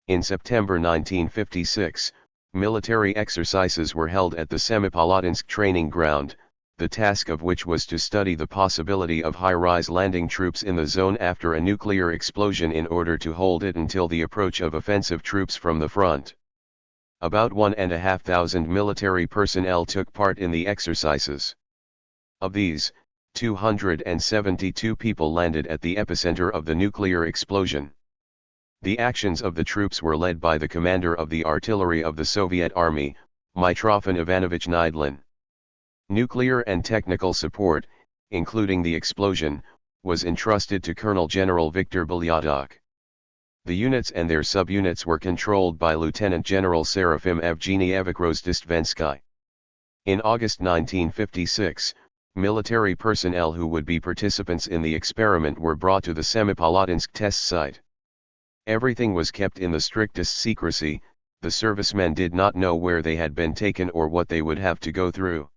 In September 1956, military exercises were held at the Semipalatinsk training ground, the task of which was to study the possibility of high-rise landing troops in the zone after a nuclear explosion in order to hold it until the approach of offensive troops from the front. About 1,500 military personnel took part in the exercises. Of these, 272 people landed at the epicenter of the nuclear explosion. The actions of the troops were led by the commander of the artillery of the Soviet Army, Mitrofan Ivanovich Neidlin. Nuclear and technical support, including the explosion, was entrusted to Colonel General Viktor Belyatok. The units and their subunits were controlled by Lieutenant General Serafim Evgenievich Rozdestvensky. In August 1956, military personnel who would be participants in the experiment were brought to the Semipalatinsk test site. Everything was kept in the strictest secrecy. The servicemen did not know where they had been taken or what they would have to go through.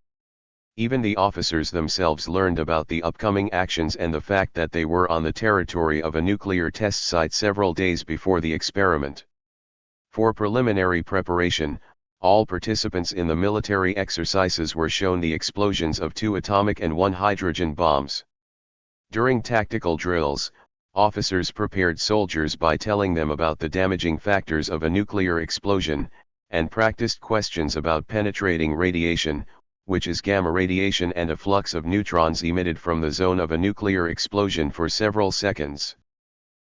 Even the officers themselves learned about the upcoming actions and the fact that they were on the territory of a nuclear test site several days before the experiment. For preliminary preparation, all participants in the military exercises were shown the explosions of 2 atomic and 1 hydrogen bombs. During tactical drills, officers prepared soldiers by telling them about the damaging factors of a nuclear explosion, and practiced questions about penetrating radiation, which is gamma radiation and a flux of neutrons emitted from the zone of a nuclear explosion for several seconds.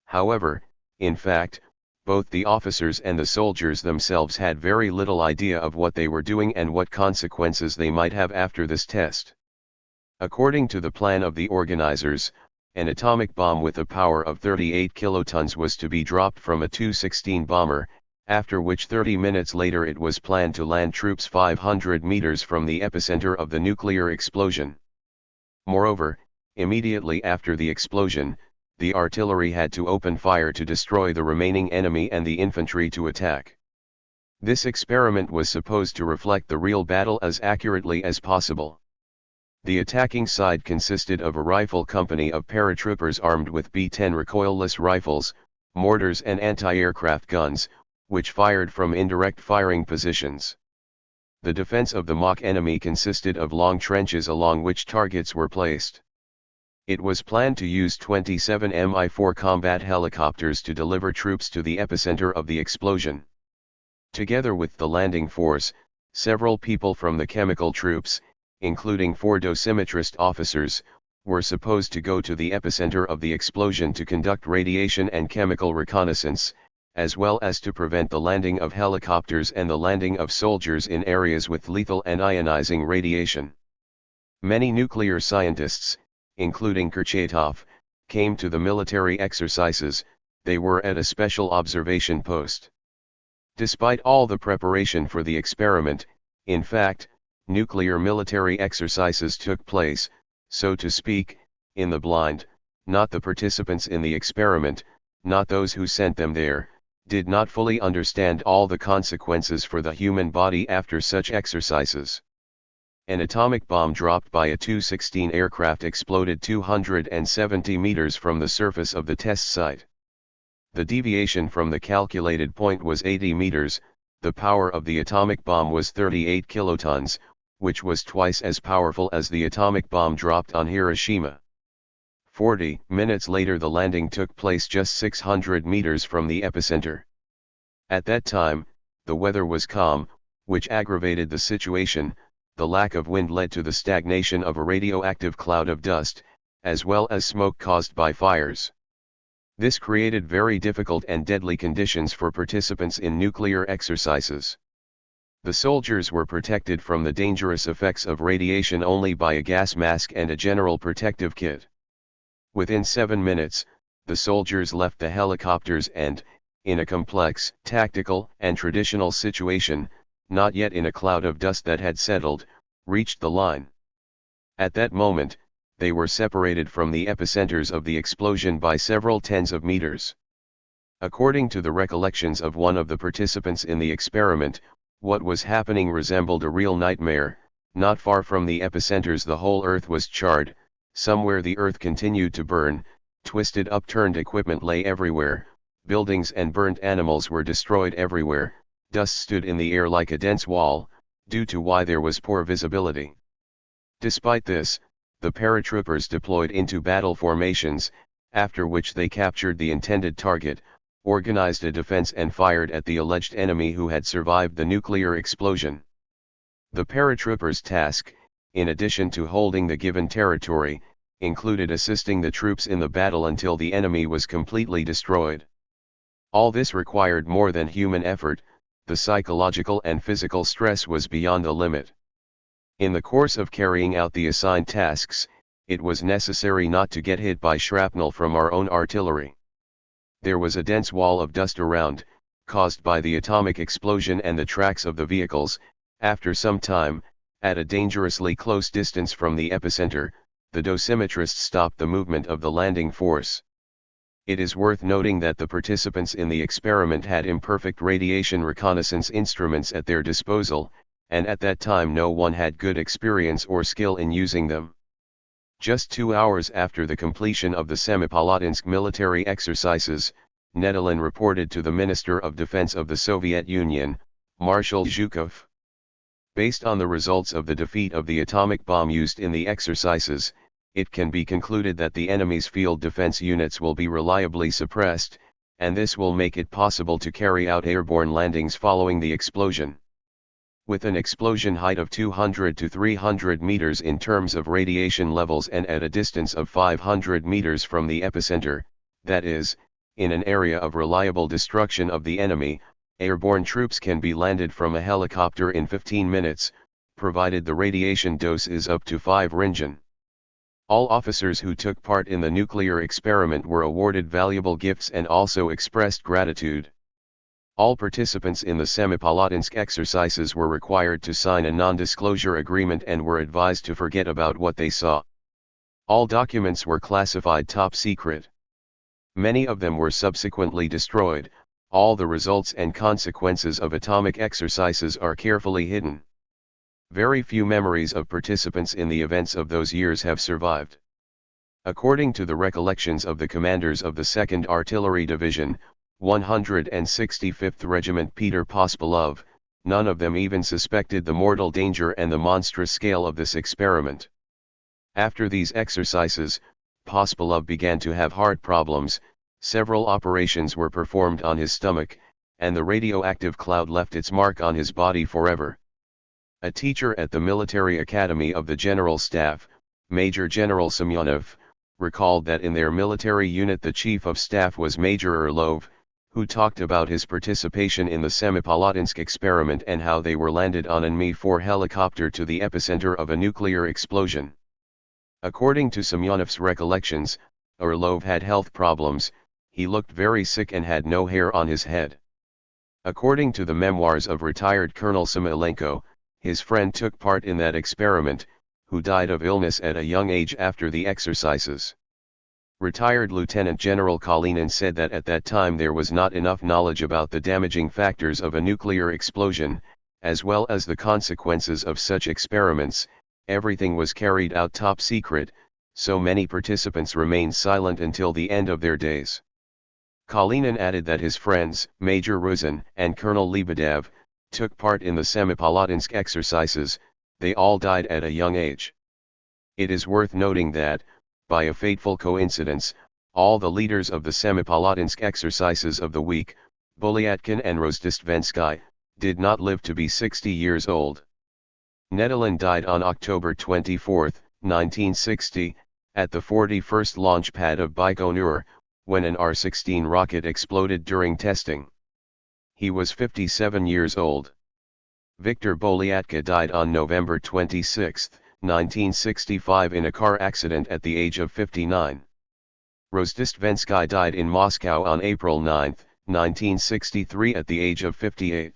However, in fact, both the officers and the soldiers themselves had very little idea of what they were doing and what consequences they might have after this test. According to the plan of the organizers, an atomic bomb with a power of 38 kilotons was to be dropped from a Tu-16 bomber, after which 30 minutes later it was planned to land troops 500 meters from the epicenter of the nuclear explosion. Moreover, immediately after the explosion, the artillery had to open fire to destroy the remaining enemy and the infantry to attack. This experiment was supposed to reflect the real battle as accurately as possible. The attacking side consisted of a rifle company of paratroopers armed with B-10 recoilless rifles, mortars and anti-aircraft guns, which fired from indirect firing positions. The defense of the mock enemy consisted of long trenches along which targets were placed. It was planned to use 27 Mi-4 combat helicopters to deliver troops to the epicenter of the explosion. Together with the landing force, several people from the chemical troops, including 4 dosimetrist officers, were supposed to go to the epicenter of the explosion to conduct radiation and chemical reconnaissance, as well as to prevent the landing of helicopters and the landing of soldiers in areas with lethal and ionizing radiation. Many nuclear scientists, including Kurchatov, came to the military exercises. They were at a special observation post. Despite all the preparation for the experiment, in fact, nuclear military exercises took place, so to speak, in the blind. Not the participants in the experiment, not those who sent them there, did not fully understand all the consequences for the human body after such exercises. An atomic bomb dropped by a Tu-16 aircraft exploded 270 meters from the surface of the test site. The deviation from the calculated point was 80 meters, the power of the atomic bomb was 38 kilotons, which was twice as powerful as the atomic bomb dropped on Hiroshima. 40 minutes later the landing took place just 600 meters from the epicenter. At that time, the weather was calm, which aggravated the situation. The lack of wind led to the stagnation of a radioactive cloud of dust, as well as smoke caused by fires. This created very difficult and deadly conditions for participants in nuclear exercises. The soldiers were protected from the dangerous effects of radiation only by a gas mask and a general protective kit. Within 7 minutes, the soldiers left the helicopters and, in a complex, tactical, and traditional situation, not yet in a cloud of dust that had settled, reached the line. At that moment, they were separated from the epicenters of the explosion by several tens of meters. According to the recollections of one of the participants in the experiment, what was happening resembled a real nightmare. Not far from the epicenters the whole earth was charred, somewhere the earth continued to burn, twisted upturned equipment lay everywhere, buildings and burnt animals were destroyed everywhere, dust stood in the air like a dense wall, due to why there was poor visibility. Despite this, the paratroopers deployed into battle formations, after which they captured the intended target, organized a defense and fired at the alleged enemy who had survived the nuclear explosion. The paratroopers' task, in addition to holding the given territory, included assisting the troops in the battle until the enemy was completely destroyed. All this required more than human effort, the psychological and physical stress was beyond the limit. In the course of carrying out the assigned tasks, it was necessary not to get hit by shrapnel from our own artillery. There was a dense wall of dust around, caused by the atomic explosion and the tracks of the vehicles. After some time, at a dangerously close distance from the epicenter, the dosimetrists stopped the movement of the landing force. It is worth noting that the participants in the experiment had imperfect radiation reconnaissance instruments at their disposal, and at that time no one had good experience or skill in using them. Just 2 hours after the completion of the Semipalatinsk military exercises, Nedelin reported to the Minister of Defense of the Soviet Union, Marshal Zhukov. Based on the results of the defeat of the atomic bomb used in the exercises, it can be concluded that the enemy's field defense units will be reliably suppressed, and this will make it possible to carry out airborne landings following the explosion. With an explosion height of 200 to 300 meters in terms of radiation levels and at a distance of 500 meters from the epicenter, that is, in an area of reliable destruction of the enemy, airborne troops can be landed from a helicopter in 15 minutes, provided the radiation dose is up to 5 Ringen. All officers who took part in the nuclear experiment were awarded valuable gifts and also expressed gratitude. All participants in the Semipalatinsk exercises were required to sign a non-disclosure agreement and were advised to forget about what they saw. All documents were classified top secret. Many of them were subsequently destroyed. All the results and consequences of atomic exercises are carefully hidden. Very few memories of participants in the events of those years have survived. According to the recollections of the commanders of the 2nd Artillery Division, 165th Regiment Peter Pospelov, none of them even suspected the mortal danger and the monstrous scale of this experiment. After these exercises, Pospelov began to have heart problems, several operations were performed on his stomach, and the radioactive cloud left its mark on his body forever. A teacher at the Military Academy of the General Staff, Major General Semyonov, recalled that in their military unit the Chief of Staff was Major Orlov, who talked about his participation in the Semipalatinsk experiment and how they were landed on an Mi-4 helicopter to the epicenter of a nuclear explosion. According to Semyonov's recollections, Orlov had health problems, he looked very sick and had no hair on his head. According to the memoirs of retired Colonel Samoilenko, his friend took part in that experiment, who died of illness at a young age after the exercises. Retired Lieutenant General Kalinin said that at that time there was not enough knowledge about the damaging factors of a nuclear explosion, as well as the consequences of such experiments. Everything was carried out top secret, so many participants remained silent until the end of their days. Kalinin added that his friends, Major Ruzin and Colonel Lebedev, took part in the Semipalatinsk exercises. They all died at a young age. It is worth noting that, by a fateful coincidence, all the leaders of the Semipalatinsk exercises of the week, Bolyatkin and Rozdestvensky, did not live to be 60 years old. Nedelin died on October 24, 1960, at the 41st launch pad of Baikonur, when an R-16 rocket exploded during testing. He was 57 years old. Viktor Bolyatka died on November 26, 1965 in a car accident at the age of 59. Rozdestvensky died in Moscow on April 9, 1963 at the age of 58.